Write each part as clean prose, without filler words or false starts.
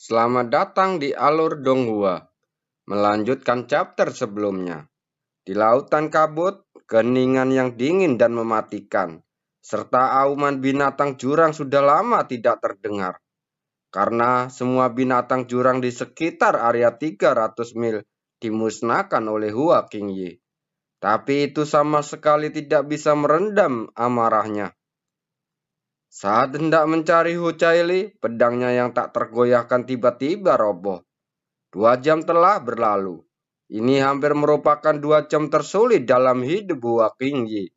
Selamat datang di Alur Donghua, melanjutkan chapter sebelumnya. Di lautan kabut, keheningan yang dingin dan mematikan, serta auman binatang jurang sudah lama tidak terdengar. Karena semua binatang jurang di sekitar area 300 mil dimusnahkan oleh Hua Qingyi. Tapi itu sama sekali tidak bisa merendam amarahnya. Saat hendak mencari Hu Caili, pedangnya yang tak tergoyahkan tiba-tiba roboh. 2 jam telah berlalu. Ini hampir merupakan 2 jam tersulit dalam hidup Hua Qingyi.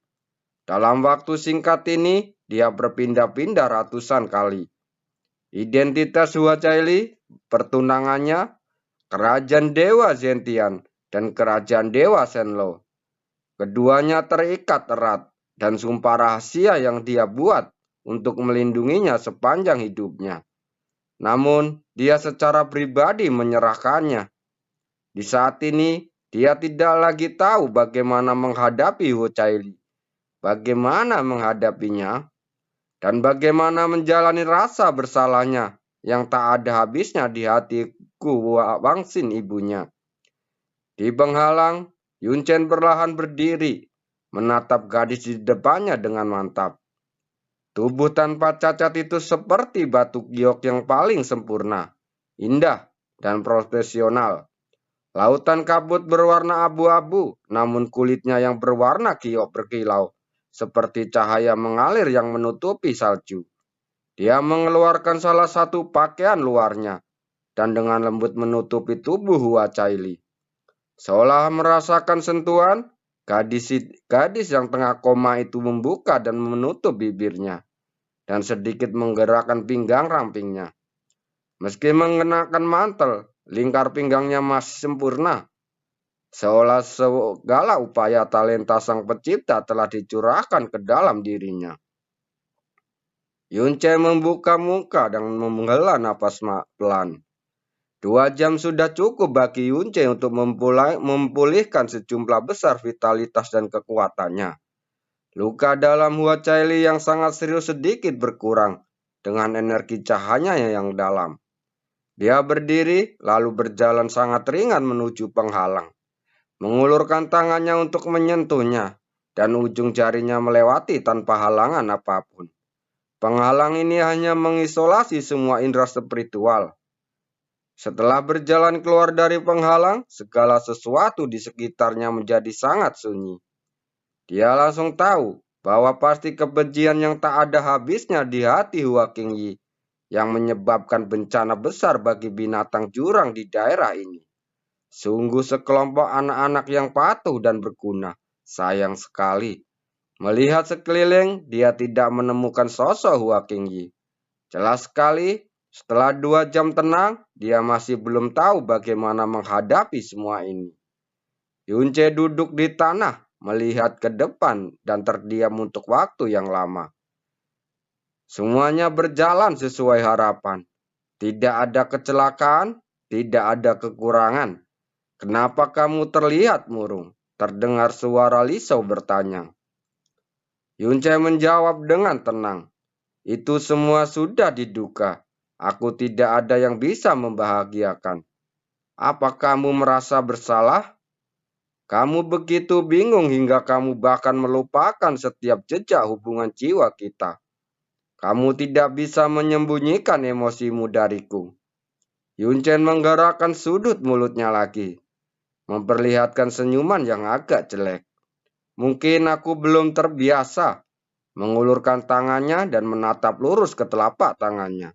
Dalam waktu singkat ini, dia berpindah-pindah ratusan kali. Identitas Hua Caili, pertunangannya, kerajaan Dewa Zentian, dan kerajaan Dewa Shenlou. Keduanya terikat erat, dan sumpah rahasia yang dia buat untuk melindunginya sepanjang hidupnya. Namun, dia secara pribadi menyerahkannya. Di saat ini, dia tidak lagi tahu bagaimana menghadapi Hu Caili, bagaimana menghadapinya, dan bagaimana menjalani rasa bersalahnya yang tak ada habisnya di hatiku Wangsin ibunya. Di penghalang, Yun Chen perlahan berdiri, menatap gadis di depannya dengan mantap. Tubuh tanpa cacat itu seperti batu giok yang paling sempurna, indah, dan profesional. Lautan kabut berwarna abu-abu, namun kulitnya yang berwarna giok berkilau, seperti cahaya mengalir yang menutupi salju. Dia mengeluarkan salah satu pakaian luarnya, dan dengan lembut menutupi tubuh Hua Caili. Seolah merasakan sentuhan, gadis yang tengah koma itu membuka dan menutup bibirnya, dan sedikit menggerakkan pinggang rampingnya. Meski mengenakan mantel, lingkar pinggangnya masih sempurna, seolah segala upaya talenta sang pencipta telah dicurahkan ke dalam dirinya. Yun Che membuka muka dan menghela napas pelan. 2 jam sudah cukup bagi Yun Che untuk memulihkan sejumlah besar vitalitas dan kekuatannya. Luka dalam Hua Caili yang sangat serius sedikit berkurang dengan energi cahayanya yang dalam. Dia berdiri lalu berjalan sangat ringan menuju penghalang, mengulurkan tangannya untuk menyentuhnya, dan ujung jarinya melewati tanpa halangan apapun. Penghalang ini hanya mengisolasi semua indera spiritual. Setelah berjalan keluar dari penghalang, segala sesuatu di sekitarnya menjadi sangat sunyi. Dia langsung tahu bahwa pasti kebencian yang tak ada habisnya di hati Hua Qingyi yang menyebabkan bencana besar bagi binatang jurang di daerah ini. Sungguh sekelompok anak-anak yang patuh dan berguna. Sayang sekali. Melihat sekeliling, dia tidak menemukan sosok Hua Qingyi. Jelas sekali, setelah 2 jam tenang, dia masih belum tahu bagaimana menghadapi semua ini. Yun Che duduk di tanah, melihat ke depan dan terdiam untuk waktu yang lama. Semuanya berjalan sesuai harapan. Tidak ada kecelakaan, tidak ada kekurangan. Kenapa kamu terlihat murung? Terdengar suara Lisau bertanya. Yun Che menjawab dengan tenang. Itu semua sudah diduga. Aku tidak ada yang bisa membahagiakan. Apa kamu merasa bersalah? Kamu begitu bingung hingga kamu bahkan melupakan setiap jejak hubungan jiwa kita. Kamu tidak bisa menyembunyikan emosimu dariku. Yun Chen menggerakkan sudut mulutnya lagi, memperlihatkan senyuman yang agak jelek. Mungkin aku belum terbiasa. Mengulurkan tangannya dan menatap lurus ke telapak tangannya.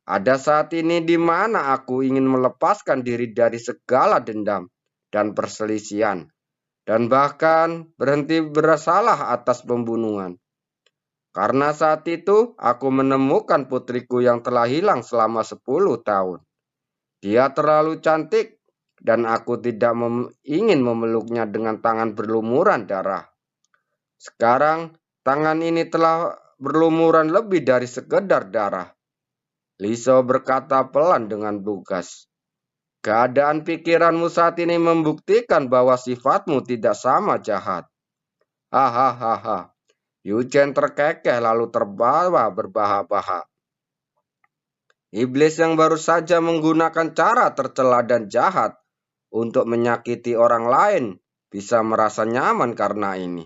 Ada saat ini di mana aku ingin melepaskan diri dari segala dendam dan perselisihan, dan bahkan berhenti bersalah atas pembunuhan. Karena saat itu aku menemukan putriku yang telah hilang selama 10 tahun. Dia terlalu cantik dan aku tidak ingin memeluknya dengan tangan berlumuran darah. Sekarang tangan ini telah berlumuran lebih dari sekedar darah. Lisau berkata pelan dengan lugas. Keadaan pikiranmu saat ini membuktikan bahwa sifatmu tidak sama jahat. Hahaha. Yu Chen terkekeh lalu terbawa berbahak-bahak. Iblis yang baru saja menggunakan cara tercela dan jahat untuk menyakiti orang lain bisa merasa nyaman karena ini.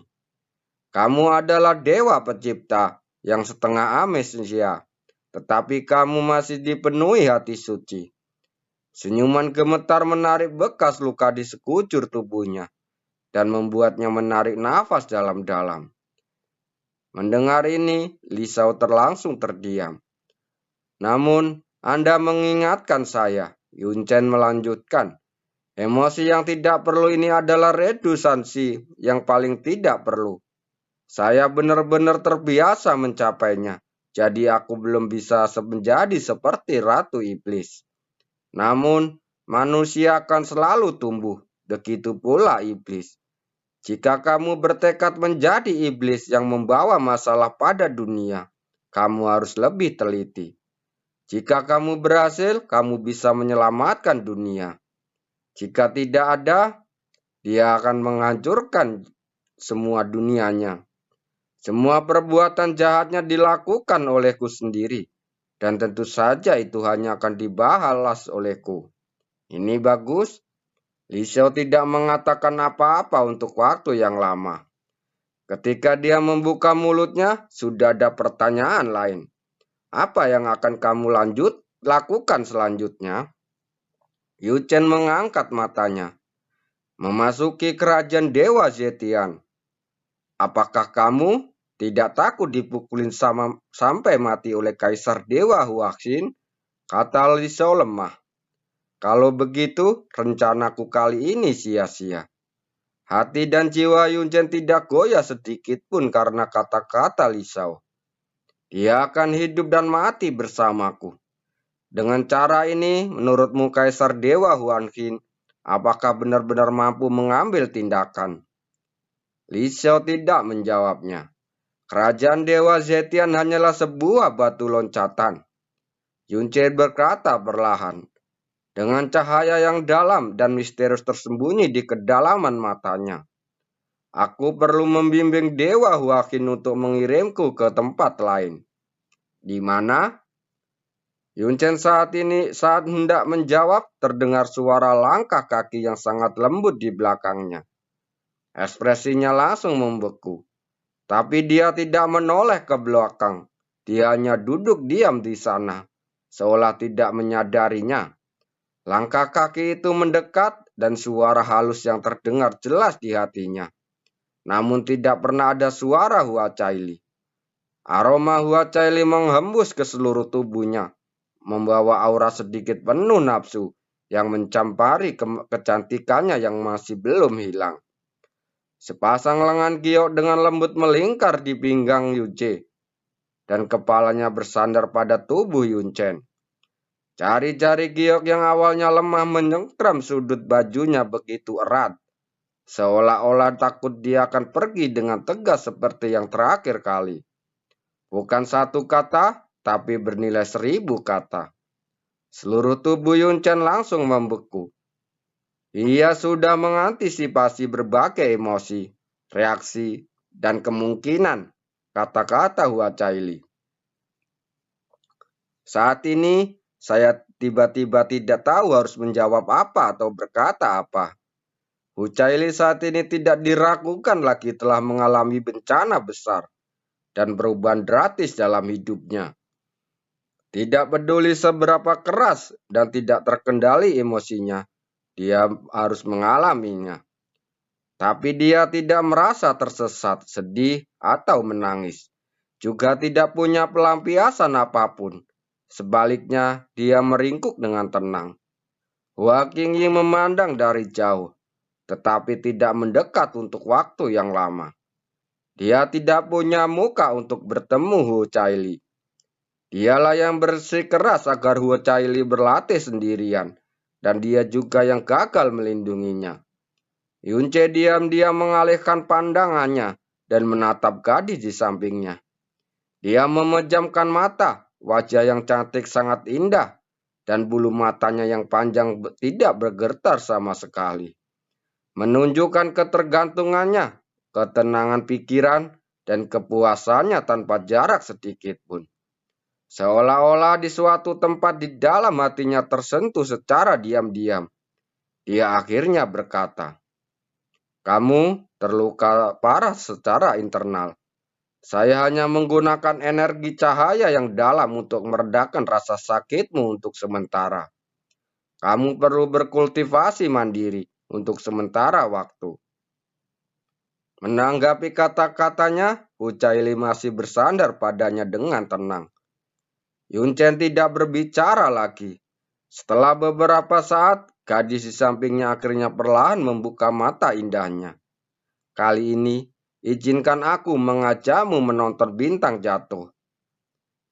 Kamu adalah dewa pencipta yang setengah amnesia, tetapi kamu masih dipenuhi hati suci. Senyuman gemetar menarik bekas luka di sekujur tubuhnya dan membuatnya menarik nafas dalam-dalam. Mendengar ini, Lisau terlangsung terdiam. Namun, Anda mengingatkan saya, Yun Chen melanjutkan. Emosi yang tidak perlu ini adalah redusansi yang paling tidak perlu. Saya benar-benar terbiasa mencapainya, jadi aku belum bisa menjadi seperti Ratu Iblis. Namun, manusia akan selalu tumbuh, begitu pula iblis. Jika kamu bertekad menjadi iblis yang membawa masalah pada dunia, kamu harus lebih teliti. Jika kamu berhasil, kamu bisa menyelamatkan dunia. Jika tidak ada, dia akan menghancurkan semua dunianya. Semua perbuatan jahatnya dilakukan olehku sendiri, dan tentu saja itu hanya akan dibalas olehku. Ini bagus. Lisau tidak mengatakan apa-apa untuk waktu yang lama. Ketika dia membuka mulutnya, sudah ada pertanyaan lain. Apa yang akan kamu lakukan selanjutnya? Yu Chen mengangkat matanya. Memasuki kerajaan Dewa Zetian. Apakah kamu tidak takut dipukulin sampai mati oleh Kaisar Dewa Huaxin? Kata Lisau lemah. Kalau begitu, rencanaku kali ini sia-sia. Hati dan jiwa Yun Chen tidak goyah sedikit pun karena kata-kata Lisau. Dia akan hidup dan mati bersamaku. Dengan cara ini, menurutmu Kaisar Dewa Huaxin, apakah benar-benar mampu mengambil tindakan? Lisau tidak menjawabnya. Kerajaan Dewa Zetian hanyalah sebuah batu loncatan. Yun Chen berkata perlahan, dengan cahaya yang dalam dan misterius tersembunyi di kedalaman matanya. Aku perlu membimbing Dewa Huaxin untuk mengirimku ke tempat lain. Di mana? Yun Chen saat hendak menjawab, terdengar suara langkah kaki yang sangat lembut di belakangnya. Ekspresinya langsung membeku. Tapi dia tidak menoleh ke belakang. Dia hanya duduk diam di sana, seolah tidak menyadarinya. Langkah kaki itu mendekat dan suara halus yang terdengar jelas di hatinya. Namun tidak pernah ada suara Hua Caili. Aroma Hua Caili menghembus ke seluruh tubuhnya, membawa aura sedikit penuh nafsu yang mencampari kecantikannya yang masih belum hilang. Sepasang lengan giok dengan lembut melingkar di pinggang Yunce, dan kepalanya bersandar pada tubuh Yun Chen. Jari-jari giok yang awalnya lemah menyengkram sudut bajunya begitu erat, seolah-olah takut dia akan pergi dengan tegas seperti yang terakhir kali. Bukan satu kata, tapi bernilai 1000 kata. Seluruh tubuh Yun Chen langsung membeku. Ia sudah mengantisipasi berbagai emosi, reaksi, dan kemungkinan kata-kata Hua Caili. Saat ini, saya tiba-tiba tidak tahu harus menjawab apa atau berkata apa. Hua Caili saat ini tidak diragukan lagi telah mengalami bencana besar dan perubahan drastis dalam hidupnya. Tidak peduli seberapa keras dan tidak terkendali emosinya, dia harus mengalaminya. Tapi dia tidak merasa tersesat, sedih, atau menangis. Juga tidak punya pelampiasan apapun. Sebaliknya, dia meringkuk dengan tenang. Hua Qingyi memandang dari jauh, tetapi tidak mendekat untuk waktu yang lama. Dia tidak punya muka untuk bertemu Hua Caili. Dialah yang bersikeras agar Hua Caili berlatih sendirian, dan dia juga yang gagal melindunginya. Yunce diam-diam mengalihkan pandangannya dan menatap gadis di sampingnya. Dia memejamkan mata, wajah yang cantik sangat indah, dan bulu matanya yang panjang tidak bergetar sama sekali. Menunjukkan ketergantungannya, ketenangan pikiran, dan kepuasannya tanpa jarak sedikit pun. Seolah-olah di suatu tempat di dalam hatinya tersentuh secara diam-diam. Dia akhirnya berkata, "Kamu terluka parah secara internal. Saya hanya menggunakan energi cahaya yang dalam untuk meredakan rasa sakitmu untuk sementara. Kamu perlu berkultivasi mandiri untuk sementara waktu." Menanggapi kata-katanya, Hucaili masih bersandar padanya dengan tenang. Yunchen tidak berbicara lagi. Setelah beberapa saat, gadis di sampingnya akhirnya perlahan membuka mata indahnya. "Kali ini, izinkan aku mengajakmu menonton bintang jatuh."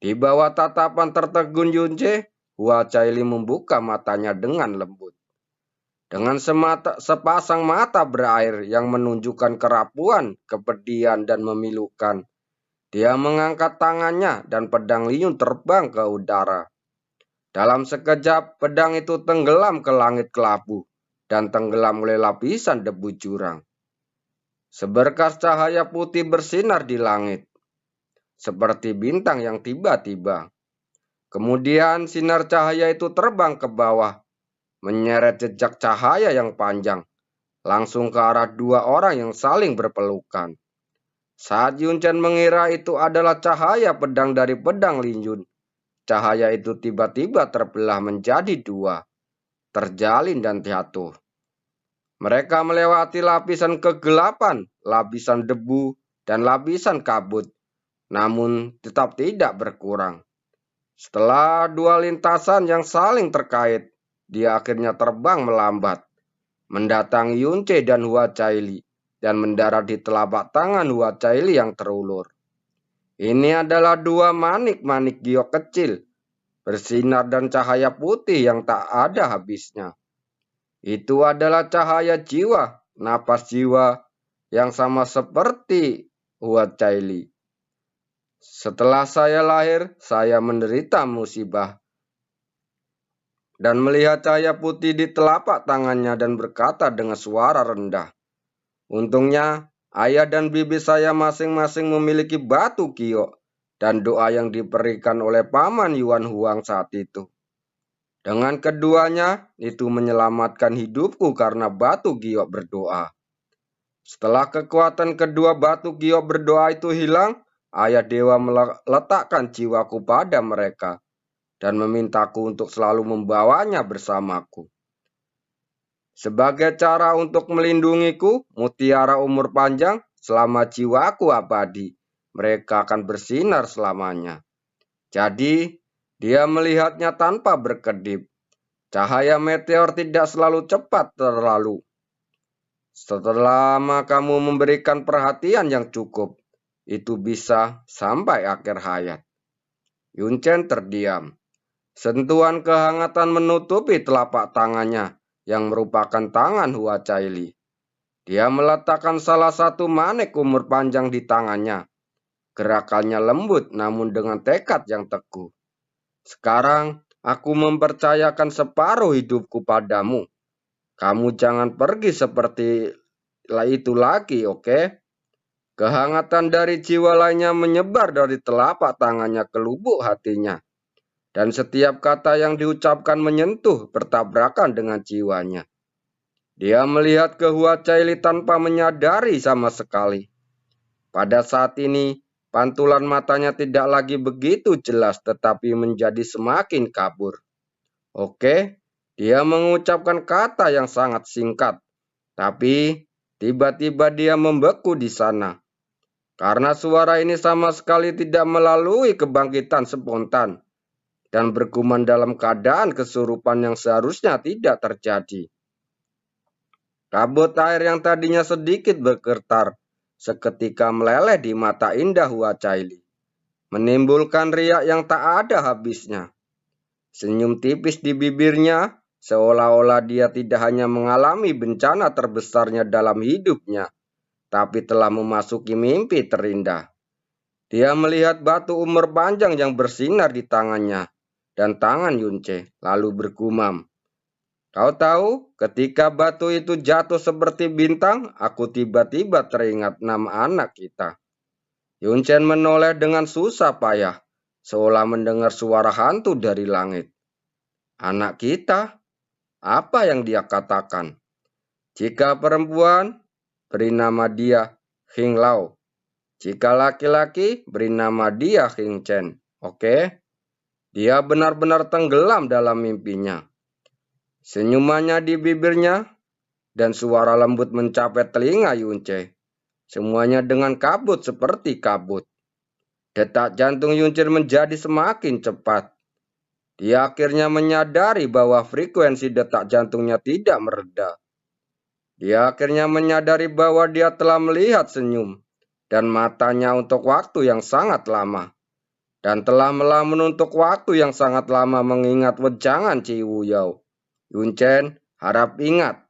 Di bawah tatapan tertegun Yunche, Hua Caili membuka matanya dengan lembut. Dengan sepasang mata berair yang menunjukkan kerapuhan, kepedihan, dan memilukan, dia mengangkat tangannya dan pedang Liun terbang ke udara. Dalam sekejap, pedang itu tenggelam ke langit kelabu dan tenggelam oleh lapisan debu jurang. Seberkas cahaya putih bersinar di langit, seperti bintang yang tiba-tiba. Kemudian sinar cahaya itu terbang ke bawah, menyeret jejak cahaya yang panjang, langsung ke arah dua orang yang saling berpelukan. Saat Yunchen mengira itu adalah cahaya pedang dari pedang Lin Yun, cahaya itu tiba-tiba terbelah menjadi dua, terjalin dan jatuh. Mereka melewati lapisan kegelapan, lapisan debu, dan lapisan kabut, namun tetap tidak berkurang. Setelah dua lintasan yang saling terkait, dia akhirnya terbang melambat, mendatangi Yunche dan Hua Caili, dan mendarat di telapak tangan Hua Caili yang terulur. Ini adalah dua manik-manik giok kecil, bersinar dan cahaya putih yang tak ada habisnya. Itu adalah cahaya jiwa, napas jiwa, yang sama seperti Hua Caili. Setelah saya lahir, saya menderita musibah, dan melihat cahaya putih di telapak tangannya dan berkata dengan suara rendah, "Untungnya, ayah dan bibi saya masing-masing memiliki batu giok dan doa yang diberikan oleh Paman Yuan Huang saat itu. Dengan keduanya, itu menyelamatkan hidupku karena batu giok berdoa." Setelah kekuatan kedua batu giok berdoa itu hilang, ayah dewa meletakkan jiwaku pada mereka dan memintaku untuk selalu membawanya bersamaku. Sebagai cara untuk melindungiku, mutiara umur panjang, selama jiwaku abadi, mereka akan bersinar selamanya. Jadi, dia melihatnya tanpa berkedip. Cahaya meteor tidak selalu cepat terlalu. Setelah kamu memberikan perhatian yang cukup, itu bisa sampai akhir hayat. Yunchen terdiam. Sentuhan kehangatan menutupi telapak tangannya yang merupakan tangan Hua Caili. Dia meletakkan salah satu manik umur panjang di tangannya. Gerakannya lembut namun dengan tekad yang teguh. "Sekarang aku mempercayakan separuh hidupku padamu. Kamu jangan pergi seperti itu lagi, oke?" Kehangatan dari jiwa lainnya menyebar dari telapak tangannya ke lubuk hatinya. Dan setiap kata yang diucapkan menyentuh bertabrakan dengan jiwanya. Dia melihat ke Hua Caili tanpa menyadari sama sekali. Pada saat ini, pantulan matanya tidak lagi begitu jelas tetapi menjadi semakin kabur. Oke, dia mengucapkan kata yang sangat singkat. Tapi tiba-tiba dia membeku di sana. Karena suara ini sama sekali tidak melalui kebangkitan spontan dan bergumam dalam keadaan kesurupan yang seharusnya tidak terjadi. Kabut air yang tadinya sedikit bergetar, seketika meleleh di mata indah Hua Caili, menimbulkan riak yang tak ada habisnya. Senyum tipis di bibirnya, seolah-olah dia tidak hanya mengalami bencana terbesarnya dalam hidupnya, tapi telah memasuki mimpi terindah. Dia melihat batu umur panjang yang bersinar di tangannya dan tangan Yunche, lalu bergumam, "Kau tahu, ketika batu itu jatuh seperti bintang, aku tiba-tiba teringat nama anak kita." Yunchen menoleh dengan susah payah. seolah mendengar suara hantu dari langit. Anak kita, apa yang dia katakan? Jika perempuan, beri nama dia Hing Lao. Jika laki-laki, beri nama dia Hing Chen. Oke? Dia benar-benar tenggelam dalam mimpinya. Senyumannya di bibirnya dan suara lembut mencapai telinga Yunce. Semuanya dengan kabut seperti kabut. Detak jantung Yunce menjadi semakin cepat. Dia akhirnya menyadari bahwa frekuensi detak jantungnya tidak mereda. Dia akhirnya menyadari bahwa dia telah melihat senyum dan matanya untuk waktu yang sangat lama. Dan telah melamun untuk waktu yang sangat lama mengingat wejangan Ciwu Yao. Yunchen, harap ingat,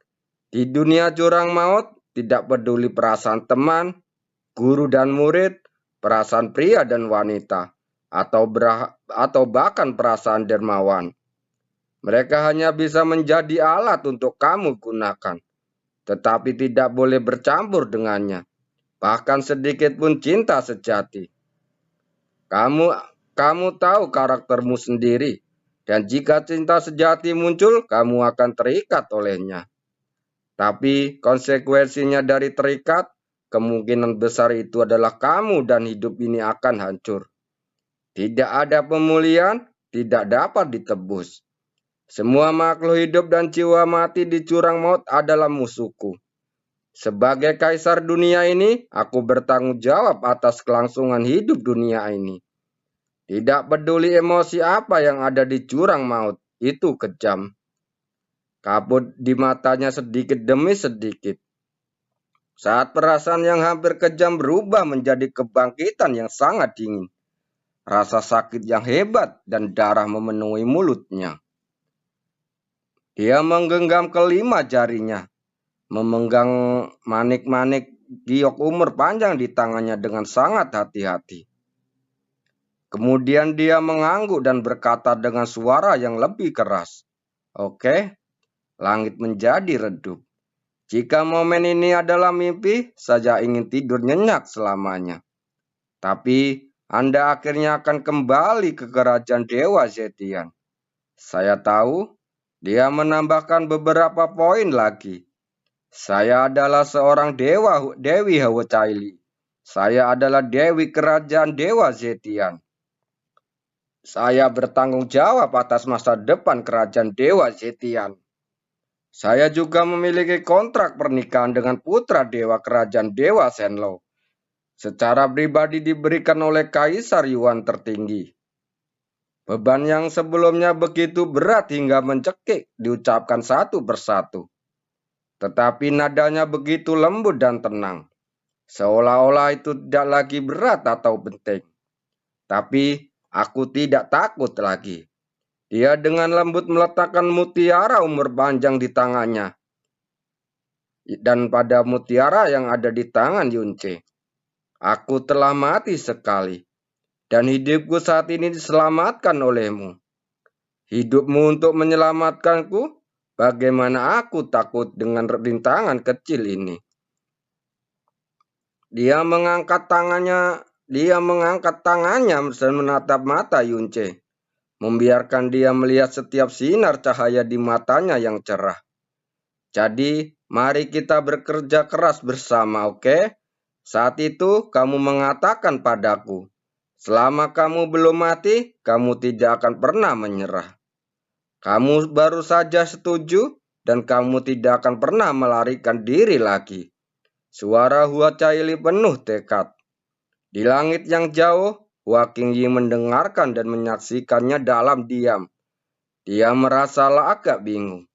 di dunia jurang maut tidak peduli perasaan teman, guru dan murid, perasaan pria dan wanita, atau bahkan perasaan dermawan. Mereka hanya bisa menjadi alat untuk kamu gunakan, tetapi tidak boleh bercampur dengannya, bahkan sedikit pun cinta sejati. Kamu tahu karaktermu sendiri, dan jika cinta sejati muncul, kamu akan terikat olehnya. Tapi konsekuensinya dari terikat, kemungkinan besar itu adalah kamu dan hidup ini akan hancur. Tidak ada pemulihan, tidak dapat ditebus. Semua makhluk hidup dan jiwa mati di jurang maut adalah musuhku. Sebagai kaisar dunia ini, aku bertanggung jawab atas kelangsungan hidup dunia ini. Tidak peduli emosi apa yang ada di jurang maut, itu kejam. Kabut di matanya sedikit demi sedikit. Saat perasaan yang hampir kejam berubah menjadi kebangkitan yang sangat dingin. Rasa sakit yang hebat dan darah memenuhi mulutnya. Dia menggenggam kelima jarinya, memegang manik-manik giok umur panjang di tangannya dengan sangat hati-hati. Kemudian dia mengangguk dan berkata dengan suara yang lebih keras. Oke, langit menjadi redup. Jika momen ini adalah mimpi, saya ingin tidur nyenyak selamanya. Tapi Anda akhirnya akan kembali ke kerajaan Dewa Zetian. Saya tahu, dia menambahkan beberapa poin lagi. Saya adalah seorang Dewi Hawacaili. Saya adalah Dewi Kerajaan Dewa Zetian. Saya bertanggung jawab atas masa depan Kerajaan Dewa Zetian. Saya juga memiliki kontrak pernikahan dengan putra Dewa Kerajaan Dewa Shenlou. Secara pribadi diberikan oleh Kaisar Yuan tertinggi. Beban yang sebelumnya begitu berat hingga mencekik diucapkan satu persatu. Tetapi nadanya begitu lembut dan tenang. Seolah-olah itu tidak lagi berat atau penting. Tapi aku tidak takut lagi. Dia dengan lembut meletakkan mutiara umur panjang di tangannya. Dan pada mutiara yang ada di tangan Yunce, aku telah mati sekali. Dan hidupku saat ini diselamatkan olehmu. Hidupmu untuk menyelamatkanku, bagaimana aku takut dengan rintangan kecil ini. Dia mengangkat tangannya dan menatap mata Yunce, membiarkan dia melihat setiap sinar cahaya di matanya yang cerah. Jadi, mari kita bekerja keras bersama, oke? Saat itu, kamu mengatakan padaku, selama kamu belum mati, kamu tidak akan pernah menyerah. Kamu baru saja setuju, dan kamu tidak akan pernah melarikan diri lagi. Suara Hua Caili penuh tekad. Di langit yang jauh, Hua Qingyi mendengarkan dan menyaksikannya dalam diam. Dia merasa agak bingung.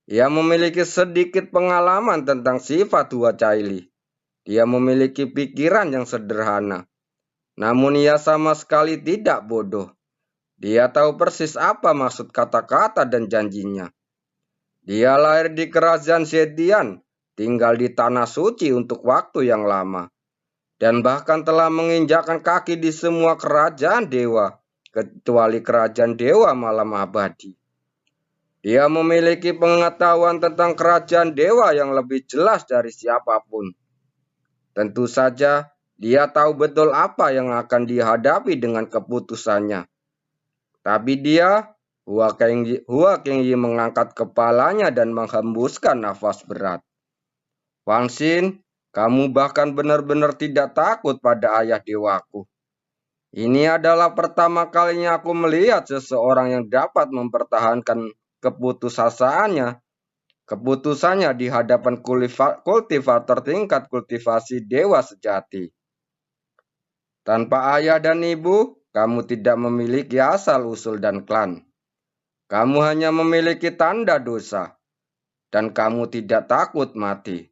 Ia memiliki sedikit pengalaman tentang sifat Hua Caili. Dia memiliki pikiran yang sederhana. Namun ia sama sekali tidak bodoh. Dia tahu persis apa maksud kata-kata dan janjinya. Dia lahir di kerajaan Zetian, tinggal di tanah suci untuk waktu yang lama. Dan bahkan telah menginjakkan kaki di semua kerajaan dewa, kecuali kerajaan dewa malam abadi. Dia memiliki pengetahuan tentang kerajaan dewa yang lebih jelas dari siapapun. Tentu saja, Dia tahu betul apa yang akan dihadapi dengan keputusannya. Tapi dia, Hua Kengyi mengangkat kepalanya dan menghembuskan nafas berat. Wang Xin, kamu bahkan benar-benar tidak takut pada ayah dewaku. Ini adalah pertama kalinya aku melihat seseorang yang dapat mempertahankan keputusannya di hadapan kultivator tingkat kultivasi dewa sejati. Tanpa ayah dan ibu, kamu tidak memiliki asal-usul dan klan. Kamu hanya memiliki tanda dosa, dan kamu tidak takut mati.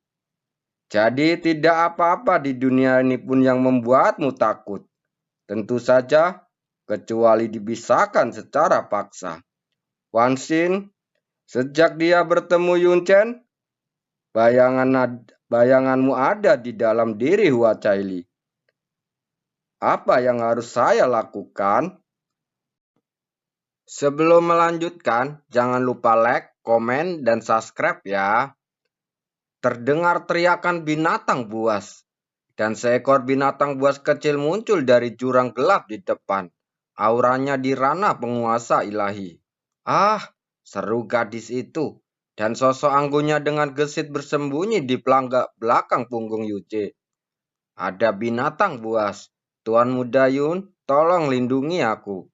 Jadi tidak apa-apa di dunia ini pun yang membuatmu takut. Tentu saja, kecuali dibisarkan secara paksa. Wan Xin, sejak dia bertemu Yun Chen, bayanganmu ada di dalam diri Hua Caili. Apa yang harus saya lakukan? Sebelum melanjutkan, jangan lupa like, komen, dan subscribe ya. Terdengar teriakan binatang buas, dan seekor binatang buas kecil muncul dari jurang gelap di depan. Auranya di ranah penguasa ilahi. Ah, seru gadis itu. Dan sosok anggunnya dengan gesit bersembunyi di belakang punggung Yuce. Ada binatang buas. Tuan Muda Yun, tolong lindungi aku.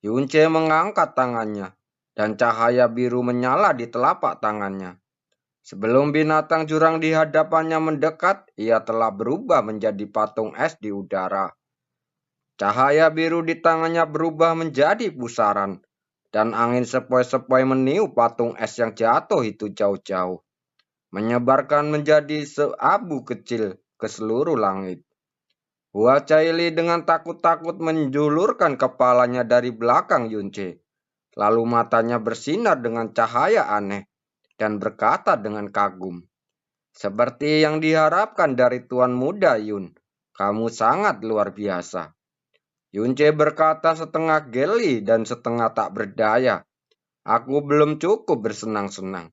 Yunce mengangkat tangannya, dan cahaya biru menyala di telapak tangannya. Sebelum binatang jurang di hadapannya mendekat, ia telah berubah menjadi patung es di udara. Cahaya biru di tangannya berubah menjadi pusaran, dan angin sepoi-sepoi meniup patung es yang jatuh itu jauh-jauh, menyebarkan menjadi seabu kecil ke seluruh langit. Hua Caili dengan takut-takut menjulurkan kepalanya dari belakang Yunce. Lalu matanya bersinar dengan cahaya aneh dan berkata dengan kagum, seperti yang diharapkan dari Tuan Muda Yun, kamu sangat luar biasa. Yunce berkata setengah geli dan setengah tak berdaya. Aku belum cukup bersenang-senang.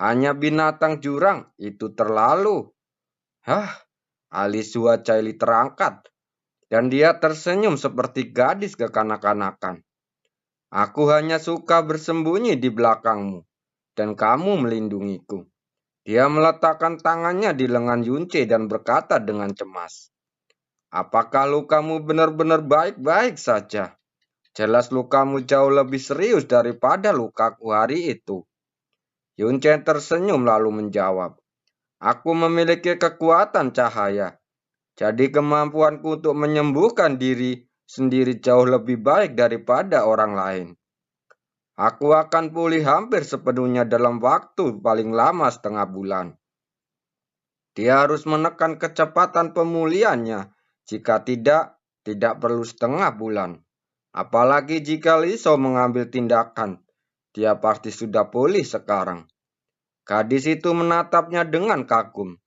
Hanya binatang jurang, itu terlalu. Alis Hua Caili terangkat, dan dia tersenyum seperti gadis kekanak-kanakan. Aku hanya suka bersembunyi di belakangmu, dan kamu melindungiku. Dia meletakkan tangannya di lengan Yunce dan berkata dengan cemas, apakah lukamu benar-benar baik-baik saja? Jelas lukamu jauh lebih serius daripada lukaku hari itu. Yunce tersenyum lalu menjawab, aku memiliki kekuatan cahaya. Jadi kemampuanku untuk menyembuhkan diri sendiri jauh lebih baik daripada orang lain. Aku akan pulih hampir sepenuhnya dalam waktu paling lama setengah bulan. Dia harus menekan kecepatan pemulihannya. Jika tidak perlu setengah bulan. Apalagi jika Liso mengambil tindakan. Dia pasti sudah pulih sekarang. Gadis itu menatapnya dengan kagum.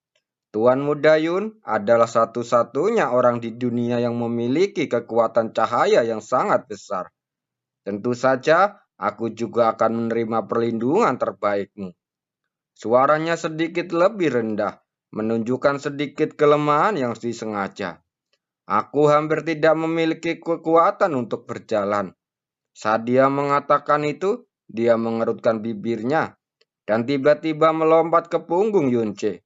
Tuan Muda Yun adalah satu-satunya orang di dunia yang memiliki kekuatan cahaya yang sangat besar. Tentu saja, aku juga akan menerima perlindungan terbaikmu. Suaranya sedikit lebih rendah, menunjukkan sedikit kelemahan yang disengaja. Aku hampir tidak memiliki kekuatan untuk berjalan. Saat dia mengatakan itu, dia mengerutkan bibirnya dan tiba-tiba melompat ke punggung Yunce.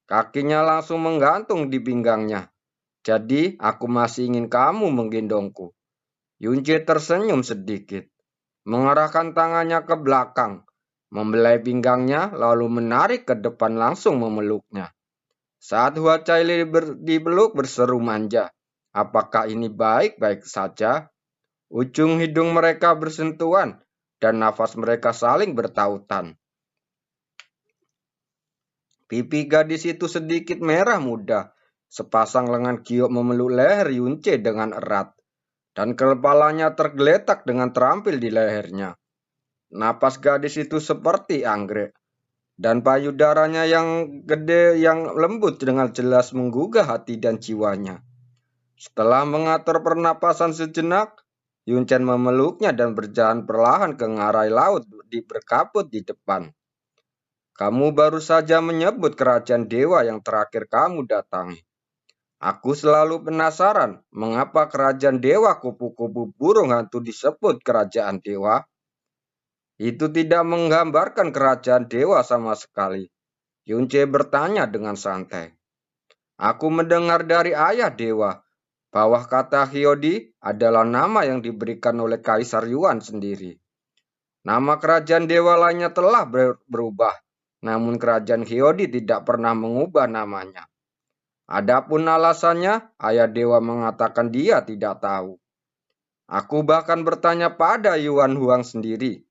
Kakinya langsung menggantung di pinggangnya. Jadi, aku masih ingin kamu menggendongku. Yunce tersenyum sedikit, mengarahkan tangannya ke belakang, membelai pinggangnya lalu menarik ke depan langsung memeluknya. Saat Hua Caili dipeluk berseru manja, apakah ini baik-baik saja? Ujung hidung mereka bersentuhan dan nafas mereka saling bertautan. Pipi gadis itu sedikit merah muda. Sepasang lengan giok memeluk leher Yunce dengan erat. Dan kepalanya tergeletak dengan terampil di lehernya. Napas gadis itu seperti anggrek. Dan payudaranya yang gede yang lembut dengan jelas menggugah hati dan jiwanya. Setelah mengatur pernapasan sejenak, Yun Chen memeluknya dan berjalan perlahan ke ngarai laut berkabut di depan. Kamu baru saja menyebut kerajaan dewa yang terakhir kamu datangi. Aku selalu penasaran mengapa kerajaan dewa kupu-kupu burung hantu disebut kerajaan dewa. Itu tidak menggambarkan kerajaan dewa sama sekali. Yunce bertanya dengan santai. Aku mendengar dari ayah dewa bahwa kata Hyodi adalah nama yang diberikan oleh Kaisar Yuan sendiri. Nama kerajaan dewa lainnya telah berubah, namun kerajaan Hyodi tidak pernah mengubah namanya. Adapun alasannya, ayah dewa mengatakan dia tidak tahu. Aku bahkan bertanya pada Yuan Huang sendiri,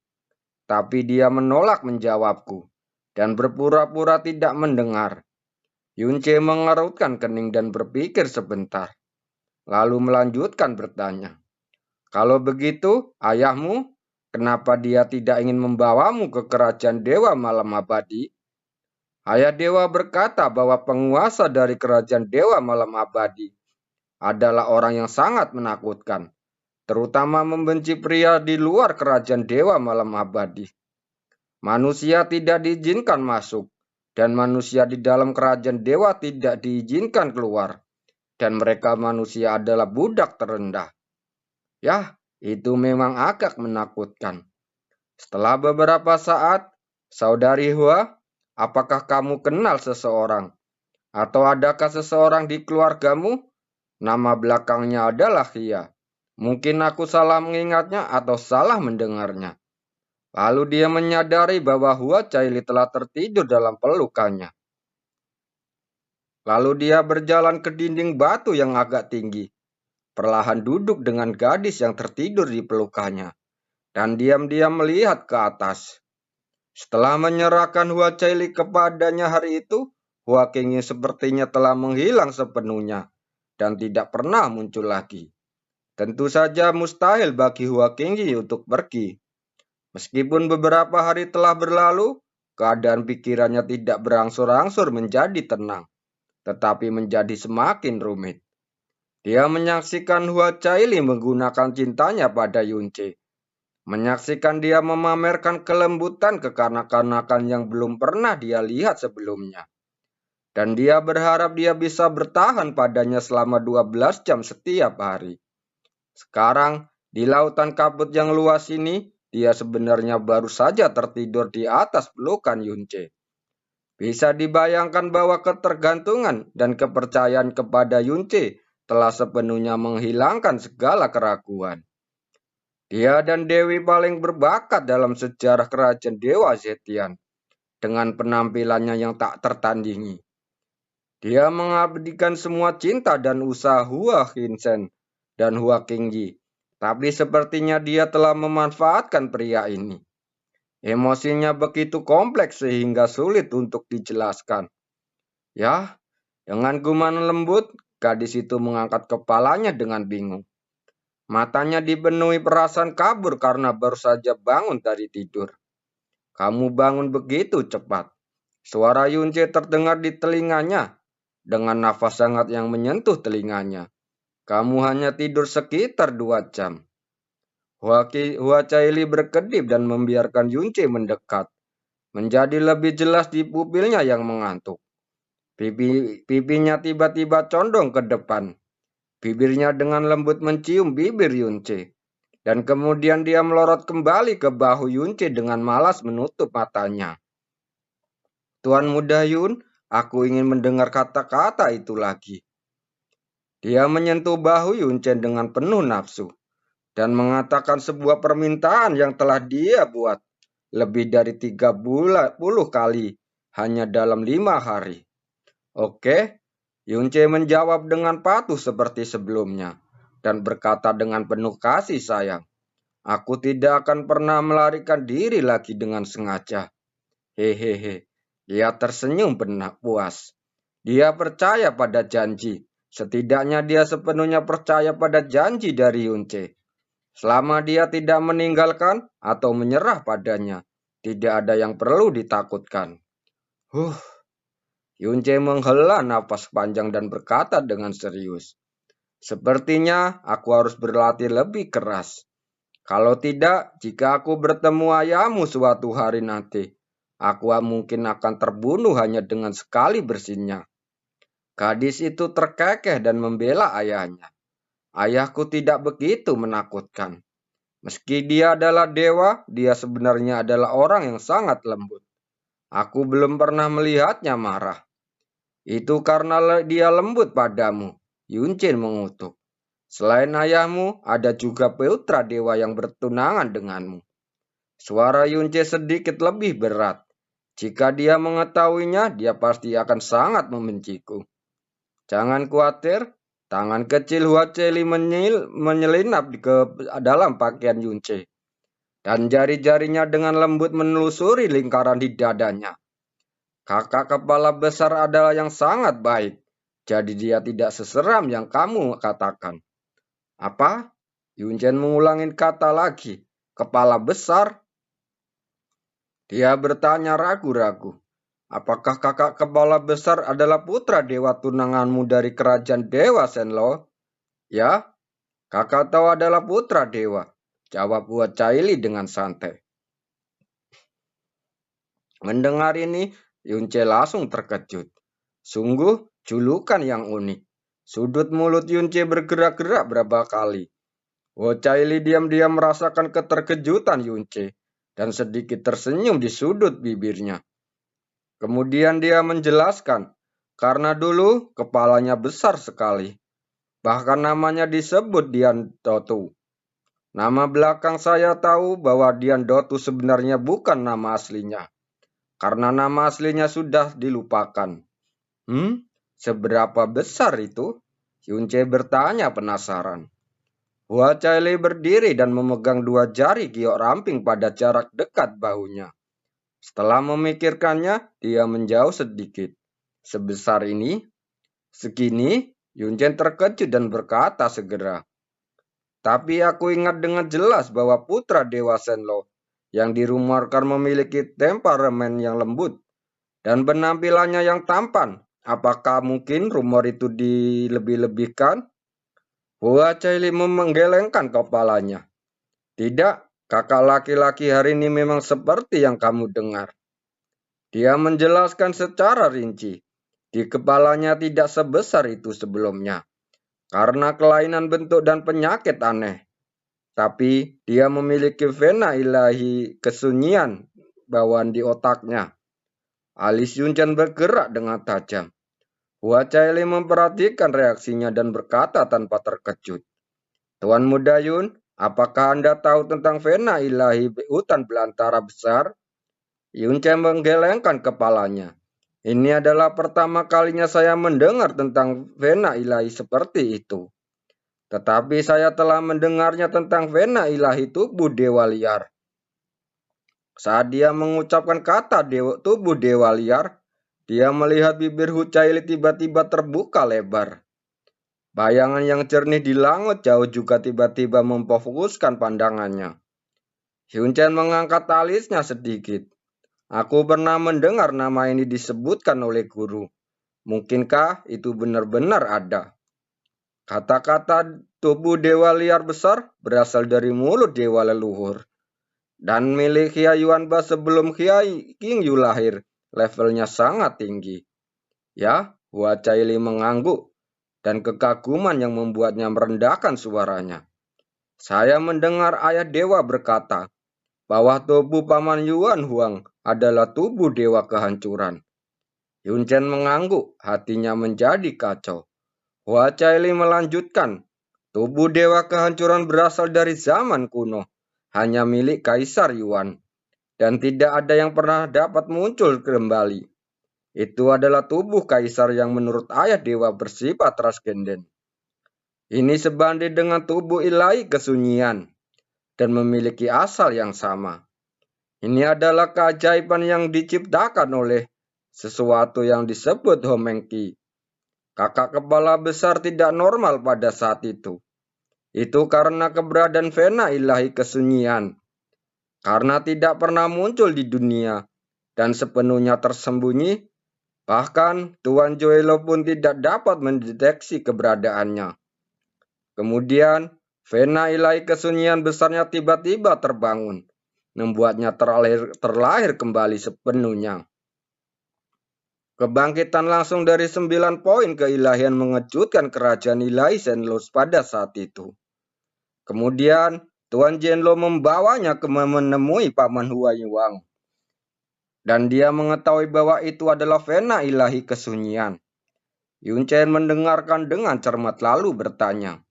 tapi dia menolak menjawabku dan berpura-pura tidak mendengar. Yunce mengerutkan kening dan berpikir sebentar, lalu melanjutkan bertanya, kalau begitu, ayahmu, kenapa dia tidak ingin membawamu ke kerajaan dewa malam abadi? Ayah dewa berkata bahwa penguasa dari kerajaan dewa malam abadi adalah orang yang sangat menakutkan, terutama membenci pria di luar kerajaan dewa malam abadi. Manusia tidak diizinkan masuk, dan manusia di dalam kerajaan dewa tidak diizinkan keluar, dan mereka manusia adalah budak terendah. Yah, itu memang agak menakutkan. Setelah beberapa saat, saudari Hua, apakah kamu kenal seseorang? Atau adakah seseorang di keluargamu? Nama belakangnya adalah Hia. Mungkin aku salah mengingatnya atau salah mendengarnya. Lalu dia menyadari bahwa Hua Caili telah tertidur dalam pelukannya. Lalu dia berjalan ke dinding batu yang agak tinggi, perlahan duduk dengan gadis yang tertidur di pelukannya, dan diam-diam melihat ke atas. Setelah menyerahkan Hua Caili kepadanya hari itu, Hua Qingyi sepertinya telah menghilang sepenuhnya dan tidak pernah muncul lagi. Tentu saja mustahil bagi Hua Qingyi untuk pergi. Meskipun beberapa hari telah berlalu, keadaan pikirannya tidak berangsur-angsur menjadi tenang, tetapi menjadi semakin rumit. Dia menyaksikan Hua Caili menggunakan cintanya pada Yunce. Menyaksikan dia memamerkan kelembutan kekanak-kanakan yang belum pernah dia lihat sebelumnya. Dan dia berharap dia bisa bertahan padanya selama 12 jam setiap hari. Sekarang, di lautan kabut yang luas ini, dia sebenarnya baru saja tertidur di atas pelukan Yunce. Bisa dibayangkan bahwa ketergantungan dan kepercayaan kepada Yunce telah sepenuhnya menghilangkan segala keraguan. Dia dan Dewi paling berbakat dalam sejarah kerajaan Dewa Zetian, dengan penampilannya yang tak tertandingi. Dia mengabdikan semua cinta dan usaha Hua Hinsen dan Hua Qingyi, tapi sepertinya dia telah memanfaatkan pria ini. Emosinya begitu kompleks sehingga sulit untuk dijelaskan. Ya, dengan guman lembut, gadis itu mengangkat kepalanya dengan bingung. Matanya dipenuhi perasaan kabur karena baru saja bangun dari tidur. Kamu bangun begitu cepat. Suara Yunce terdengar di telinganya dengan nafas hangat yang menyentuh telinganya. Kamu hanya tidur sekitar 2 jam. Hua Caili berkedip dan membiarkan Yunce mendekat. Menjadi lebih jelas di pupilnya yang mengantuk. Pipinya tiba-tiba condong ke depan. Bibirnya dengan lembut mencium bibir Yunce. Dan kemudian dia melorot kembali ke bahu Yunce dengan malas menutup matanya. Tuan Muda Yun, aku ingin mendengar kata-kata itu lagi. Dia menyentuh bahu Yunce dengan penuh nafsu dan mengatakan sebuah permintaan yang telah dia buat lebih dari 30 kali hanya dalam 5 hari. Oke, Yunce menjawab dengan patuh seperti sebelumnya dan berkata dengan penuh kasih sayang, aku tidak akan pernah melarikan diri lagi dengan sengaja. Hehehe, dia tersenyum puas. Dia percaya pada janji. Setidaknya dia sepenuhnya percaya pada janji dari Yunce. Selama dia tidak meninggalkan atau menyerah padanya, tidak ada yang perlu ditakutkan. Yunce menghela nafas panjang dan berkata dengan serius. Sepertinya aku harus berlatih lebih keras. Kalau tidak, jika aku bertemu ayahmu suatu hari nanti, aku mungkin akan terbunuh hanya dengan sekali bersinnya. Gadis itu terkekeh dan membela ayahnya. Ayahku tidak begitu menakutkan. Meski dia adalah dewa, dia sebenarnya adalah orang yang sangat lembut. Aku belum pernah melihatnya marah. Itu karena dia lembut padamu, Yuncin mengutuk. Selain ayahmu, ada juga putra dewa yang bertunangan denganmu. Suara Yunce sedikit lebih berat. Jika dia mengetahuinya, dia pasti akan sangat membenciku. Jangan khawatir, tangan kecil Huaceli menyelinap ke dalam pakaian Yunce. Dan jari-jarinya dengan lembut menelusuri lingkaran di dadanya. Kakak kepala besar adalah yang sangat baik. Jadi dia tidak seseram yang kamu katakan. Apa? Yunchen mengulangi kata lagi. Kepala besar? Dia bertanya ragu-ragu. Apakah kakak kepala besar adalah putra dewa tunanganmu dari kerajaan Dewa Senlo? Ya, kakak tahu adalah putra dewa. Jawab Huacaili dengan santai. Mendengar ini, Yunce langsung terkejut. Sungguh julukan yang unik. Sudut mulut Yunce bergerak-gerak berapa kali. Huacaili diam-diam merasakan keterkejutan Yunce dan sedikit tersenyum di sudut bibirnya. Kemudian dia menjelaskan, karena dulu kepalanya besar sekali. Bahkan namanya disebut Dian Dotu. Nama belakang saya tahu bahwa Dian Dotu sebenarnya bukan nama aslinya. Karena nama aslinya sudah dilupakan. Seberapa besar itu? Yunce bertanya penasaran. Huacaili berdiri dan memegang dua jari giok ramping pada jarak dekat bahunya. Setelah memikirkannya, dia menjauh sedikit. Sebesar ini? Segini? Yunchen terkejut dan berkata segera. Tapi aku ingat dengan jelas bahwa putra Dewa Senlo yang dirumorkan memiliki temperamen yang lembut dan penampilannya yang tampan. Apakah mungkin rumor itu dilebih-lebihkan? Huacaili menggelengkan kepalanya. Tidak, kakak laki-laki hari ini memang seperti yang kamu dengar. Dia menjelaskan secara rinci. Di kepalanya tidak sebesar itu sebelumnya. Karena kelainan bentuk dan penyakit aneh. Tapi dia memiliki vena ilahi kesunyian bawaan di otaknya. Alis Yunchen bergerak dengan tajam. Huacaili memperhatikan reaksinya dan berkata tanpa terkejut. Tuan Muda Yun, apakah Anda tahu tentang vena ilahi hutan belantara besar? Yunchen menggelengkan kepalanya. Ini adalah pertama kalinya saya mendengar tentang vena ilahi seperti itu. Tetapi saya telah mendengarnya tentang vena ilahi tubuh dewa liar. Saat dia mengucapkan kata tubuh dewa liar, dia melihat bibir Huacaili tiba-tiba terbuka lebar. Bayangan yang jernih di langit jauh juga tiba-tiba memfokuskan pandangannya. Yunchen mengangkat alisnya sedikit. Aku pernah mendengar nama ini disebutkan oleh guru. Mungkinkah itu benar-benar ada? Kata-kata tubuh dewa liar besar berasal dari mulut dewa leluhur. Dan milik Kiai Yuanba sebelum Kiai King Yu lahir, levelnya sangat tinggi. Ya, Huacaili mengangguk, dan kekaguman yang membuatnya merendahkan suaranya. Saya mendengar ayah dewa berkata, bahwa tubuh Paman Yuan Huang adalah tubuh dewa kehancuran. Yunchen mengangguk, hatinya menjadi kacau. Huacaili melanjutkan, tubuh dewa kehancuran berasal dari zaman kuno, hanya milik Kaisar Yuan, dan tidak ada yang pernah dapat muncul kembali. Itu adalah tubuh Kaisar yang menurut ayah dewa bersifat transenden. Ini sebanding dengan tubuh ilahi kesunyian dan memiliki asal yang sama. Ini adalah keajaiban yang diciptakan oleh sesuatu yang disebut Homengki. Kakak kepala besar tidak normal pada saat itu. Itu karena keberadaan vena ilahi kesunyian. Karena tidak pernah muncul di dunia dan sepenuhnya tersembunyi, bahkan Tuan Joelo pun tidak dapat mendeteksi keberadaannya. Kemudian, vena ilahi kesunyian besarnya tiba-tiba terbangun, membuatnya terlahir kembali sepenuhnya. Kebangkitan langsung dari 9 poin keilahian mengejutkan kerajaan ilahi Shenlong pada saat itu. Kemudian Tuan Zhenlo membawanya ke menemui Paman Huayiwang. Dan dia mengetahui bahwa itu adalah vena ilahi kesunyian. Yun Chen mendengarkan dengan cermat lalu bertanya,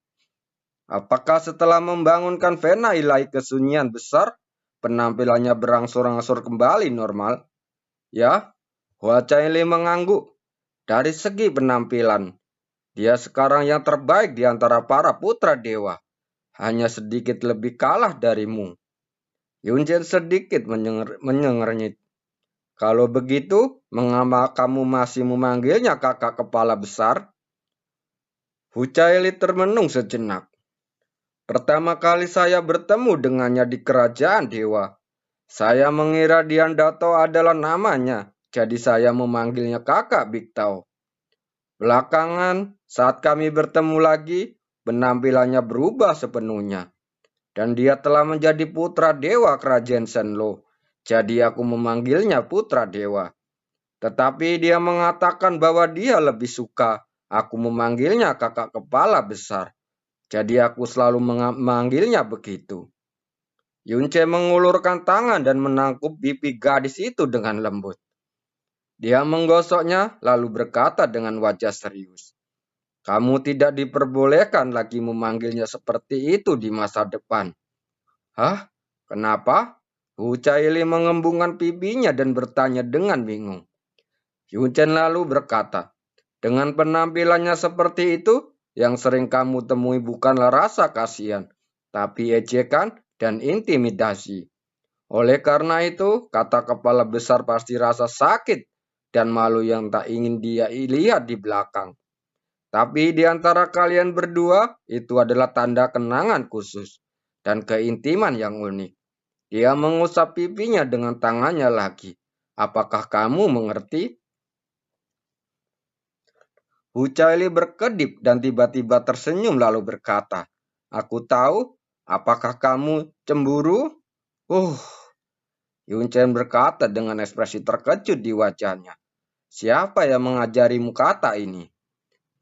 apakah setelah membangunkan vena ilahi kesunyian besar, penampilannya berangsur-angsur kembali normal? Ya, Hua Caili mengangguk. Dari segi penampilan, dia sekarang yang terbaik di antara para putra dewa. Hanya sedikit lebih kalah darimu. Yun Chen sedikit menyengernyit. Kalau begitu, mengapa kamu masih memanggilnya kakak kepala besar? Hu Caili termenung sejenak. Pertama kali saya bertemu dengannya di kerajaan dewa. Saya mengira Dian Dato adalah namanya, jadi saya memanggilnya kakak Big Tao. Belakangan, saat kami bertemu lagi, penampilannya berubah sepenuhnya. Dan dia telah menjadi putra dewa kerajaan Shenlong. Jadi aku memanggilnya putra dewa. Tetapi dia mengatakan bahwa dia lebih suka aku memanggilnya kakak kepala besar. Jadi aku selalu memanggilnya begitu. Yunce mengulurkan tangan dan menangkup pipi gadis itu dengan lembut. Dia menggosoknya lalu berkata dengan wajah serius. Kamu tidak diperbolehkan lagi memanggilnya seperti itu di masa depan. Hah? Kenapa? Hu Caili mengembungkan pipinya dan bertanya dengan bingung. Yun Chen lalu berkata, dengan penampilannya seperti itu, yang sering kamu temui bukanlah rasa kasihan, tapi ejekan dan intimidasi. Oleh karena itu, kata kepala besar pasti rasa sakit dan malu yang tak ingin dia lihat di belakang. Tapi di antara kalian berdua, itu adalah tanda kenangan khusus dan keintiman yang unik. Dia mengusap pipinya dengan tangannya lagi. Apakah kamu mengerti? Hu Caili berkedip dan tiba-tiba tersenyum lalu berkata, aku tahu, apakah kamu cemburu? Yun Chen berkata dengan ekspresi terkejut di wajahnya. Siapa yang mengajarimu kata ini?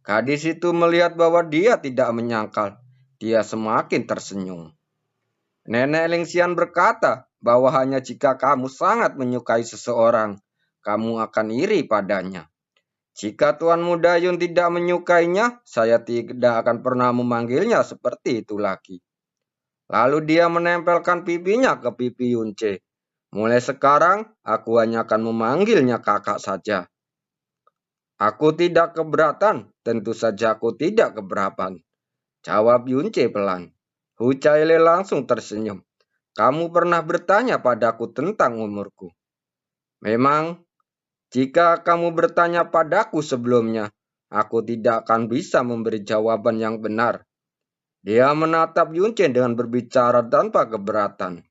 Gadis itu melihat bahwa dia tidak menyangkal. Dia semakin tersenyum. Nenek Lingxian berkata bahwa hanya jika kamu sangat menyukai seseorang, kamu akan iri padanya. Jika Tuan Muda Yun tidak menyukainya, saya tidak akan pernah memanggilnya seperti itu lagi. Lalu dia menempelkan pipinya ke pipi Yunce. Mulai sekarang, aku hanya akan memanggilnya kakak saja. Aku tidak keberatan, tentu saja aku tidak keberatan. Jawab Yunce pelan. Hu Caili langsung tersenyum. Kamu pernah bertanya padaku tentang umurku. Memang, jika kamu bertanya padaku sebelumnya, aku tidak akan bisa memberi jawaban yang benar. Dia menatap Yunce dengan berbicara tanpa keberatan.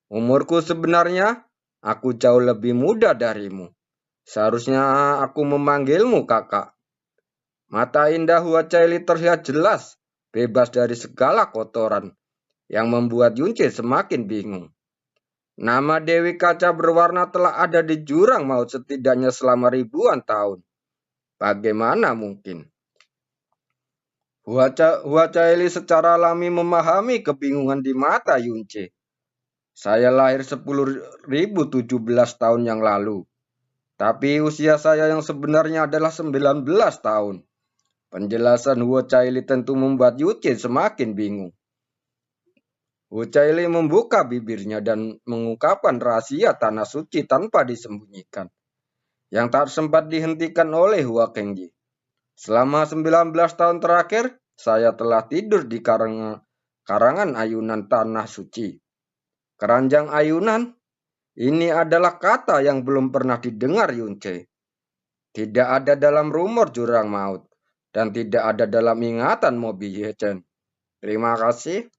Umurku sebenarnya, aku jauh lebih muda darimu. Seharusnya aku memanggilmu kakak. Mata indah Hua Caili terlihat jelas, bebas dari segala kotoran, yang membuat Yunce semakin bingung. Nama Dewi Kaca berwarna telah ada di jurang maut setidaknya selama ribuan tahun. Bagaimana mungkin? Hua Caili secara alami memahami kebingungan di mata Yunce. Saya lahir 10.017 tahun yang lalu. Tapi usia saya yang sebenarnya adalah 19 tahun. Penjelasan Hua Caili tentu membuat Yunce semakin bingung. Hua Caili membuka bibirnya dan mengungkapkan rahasia tanah suci tanpa disembunyikan. Yang tak sempat dihentikan oleh Hua Kengji. Selama 19 tahun terakhir, saya telah tidur di karangan ayunan tanah suci. Keranjang ayunan, ini adalah kata yang belum pernah didengar Yunce. Tidak ada dalam rumor jurang maut, dan tidak ada dalam ingatan Mobi Yechen. Terima kasih.